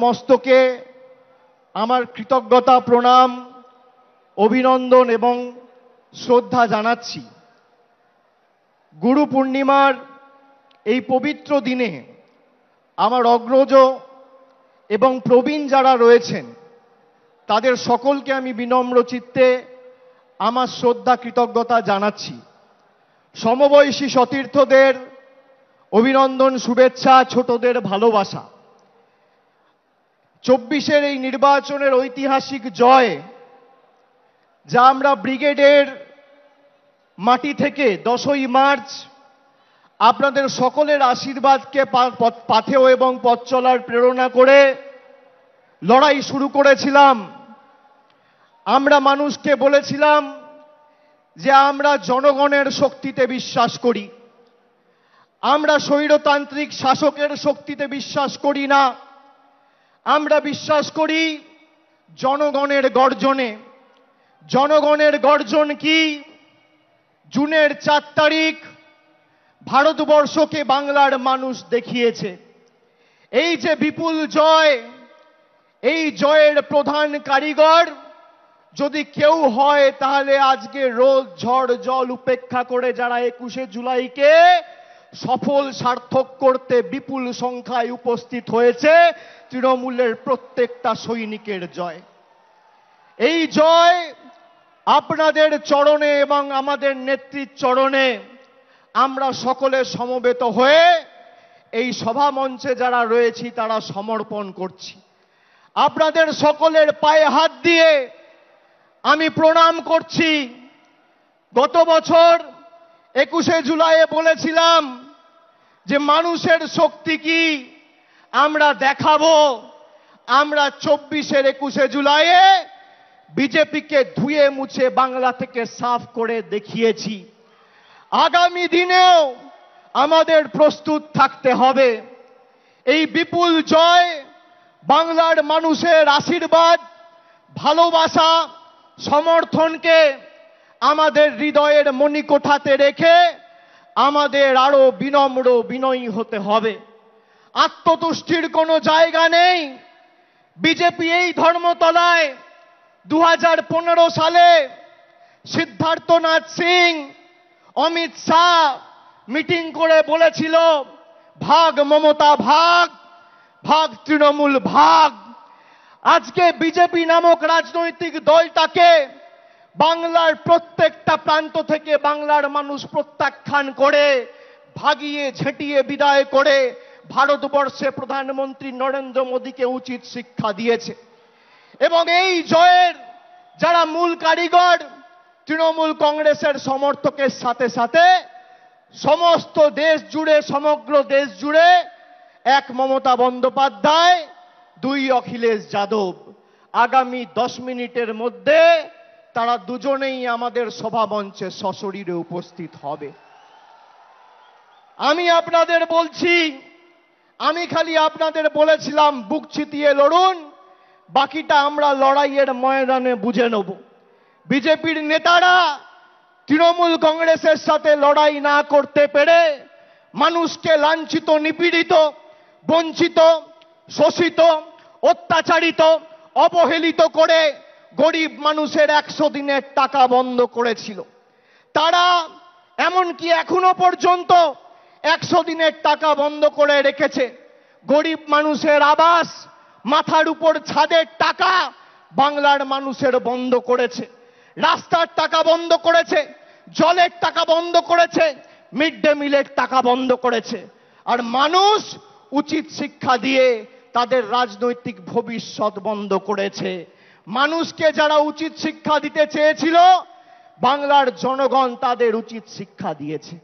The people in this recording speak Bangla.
মস্তকে আমার কৃতজ্ঞতা প্রণাম অভিনন্দন এবং শ্রদ্ধা জানাচ্ছি। গুরু পূর্ণিমার এই পবিত্র দিনে আমার অগ্রজ এবং প্রবীণ যারা রয়েছেন তাদের সকলকে আমি বিনম্র চিত্তে আমার শ্রদ্ধা কৃতজ্ঞতা জানাচ্ছি। সমবয়সী সতীর্থদের অভিনন্দন, শুভেচ্ছা, ছোটদের ভালোবাসা। 24-এর এই নির্বাচনের ঐতিহাসিক জয়, যা আমরা ব্রিগেডের মাটি থেকে 10ই মার্চ আপনাদের সকলের আশীর্বাদকে পাথেয় এবং পথ চলার প্রেরণা করে লড়াই শুরু করেছিলাম। আমরা মানুষকে বলেছিলাম যে আমরা জনগণের শক্তিতে বিশ্বাস করি, আমরা স্বৈরতান্ত্রিক শাসকের শক্তিতে বিশ্বাস করি না, আমরা বিশ্বাস করি জনগণের গর্জনে। জনগণের গর্জন কি? জুনের 4 তারিখ ভারতবর্ষকে বাংলার মানুষ দেখিয়েছে। এই যে বিপুল জয়, এই জয়ের প্রধান কারিগর যদি কেউ হয় তাহলে আজকে রোদ ঝড় জল উপেক্ষা করে যারা 21শে জুলাইকে সফল সার্থক করতে বিপুল সংখ্যায় উপস্থিত হয়েছে, তৃণমূলের প্রত্যেকটা সৈনিকের জয়। এই জয় আপনাদের চরণে এবং আমাদের নেত্রীর চরণে আমরা সকলে সমবেত হয়ে এই সভা মঞ্চে যারা রয়েছি তারা সমর্পণ করছি। আপনাদের সকলের পায়ে হাত দিয়ে আমি প্রণাম করছি। গত বছর 21শে জুলাইয়ে বলেছিলাম যে মানুষের শক্তি কি আমরা দেখাবো। আমরা 24-এর 21শে জুলাইয়ে বিজেপিকে ধুয়ে মুছে বাংলা থেকে সাফ করে দেখিয়েছি। আগামী দিনেও আমাদের প্রস্তুত থাকতে হবে। এই বিপুল জয় বাংলার মানুষের আশীর্বাদ, ভালোবাসা, সমর্থনকে আমাদের হৃদয়ের মণিকোঠাতে রেখে আমাদের আরো বিনম্র বিনয়ী হতে হবে। আত্মতুষ্টির কোনো জায়গা নেই। বিজেপি এই ধর্মতলায় 2015 সালে সিদ্ধার্থনাথ সিং, অমিত শাহ মিটিং করে বলেছিল ভাগ মমতা ভাগ, ভাগ তৃণমূল ভাগ। আজকে বিজেপি নামক রাজনৈতিক দলটাকে বাংলার প্রত্যেকটা প্রান্ত থেকে বাংলার মানুষ প্রত্যাখ্যান করে, ভাগিয়ে ঝেঁটিয়ে বিদায় করে ভারতবর্ষে প্রধানমন্ত্রী নরেন্দ্র মোদীকে উচিত শিক্ষা দিয়েছে। এবং এই জয়ের যারা মূল কারিগর, তৃণমূল কংগ্রেসের সমর্থকের সাথে সাথে সমস্ত দেশ জুড়ে, সমগ্র দেশ জুড়ে এক মমতা বন্দ্যোপাধ্যায়, 2 অখিলেশ যাদব। আগামী 10 মিনিটের মধ্যে তারা দুজনেই আমাদের সভা মঞ্চে সশরীরে উপস্থিত হবে। আমি আপনাদের বলছি, আমি খালি আপনাদের বলেছিলাম বুক চিতিয়ে লড়ুন, বাকিটা আমরা লড়াইয়ের ময়দানে বুঝে নেব। বিজেপির নেতারা তৃণমূল কংগ্রেসের সাথে লড়াই না করতে পেরে মানুষকে লাঞ্ছিত, নিপীড়িত, বঞ্চিত, শোষিত, অত্যাচারিত, অবহেলিত করে গরিব মানুষের 100 দিনের টাকা বন্ধ করেছিল। তারা এমনকি এখনো পর্যন্ত 100 দিনের টাকা বন্ধ করে রেখেছে। গরিব মানুষের আবাস, মাথার উপর ছাদের টাকা বাংলার মানুষের বন্ধ করেছে, রাস্তার টাকা বন্ধ করেছে, জলের টাকা বন্ধ করেছে, মিড ডে মিলের টাকা বন্ধ করেছে। আর মানুষ উচিত শিক্ষা দিয়ে তাদের রাজনৈতিক ভবিষ্যৎ বন্ধ করেছে। মানুষকে যারা উচিত শিক্ষা দিতে চেয়েছিল, বাংলার জনগণ তাদের উচিত শিক্ষা দিয়েছে।